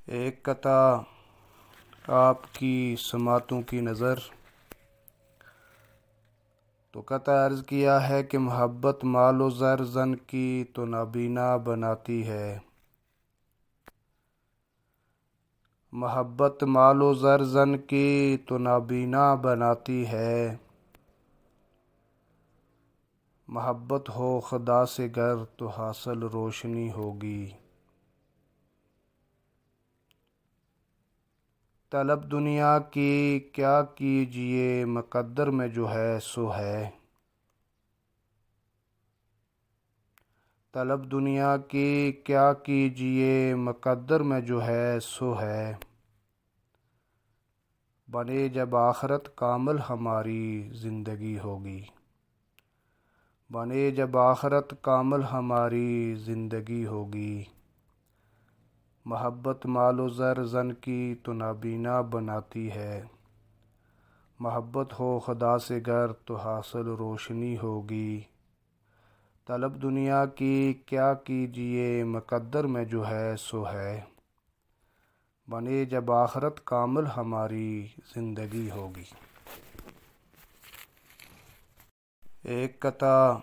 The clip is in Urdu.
ایک قطع آپ کی سماعتوں کی نظر تو قطع عرض کیا ہے کہ محبت مال و زر زن کی تو نابینا بناتی ہے۔ محبت مال و زر زن کی تو نابینا بناتی ہے۔ محبت ہو خدا سے گر تو حاصل روشنی ہوگی۔ طلب دنیا کی کیا کیجیے مقدر میں جو ہے سو ہے۔ طلب دنیا کی کیا کیجیے مقدر میں جو ہے سو ہے۔ بنے جب آخرت کامل ہماری زندگی ہوگی۔ بنے جب آخرت کامل ہماری زندگی ہوگی۔ محبت مال و زر زن کی تو نابینا بناتی ہے۔ محبت ہو خدا سے گر تو حاصل روشنی ہوگی۔ طلب دنیا کی کیا کیجیے مقدر میں جو ہے سو ہے۔ بنے جب آخرت کامل ہماری زندگی ہوگی۔ ایک قطع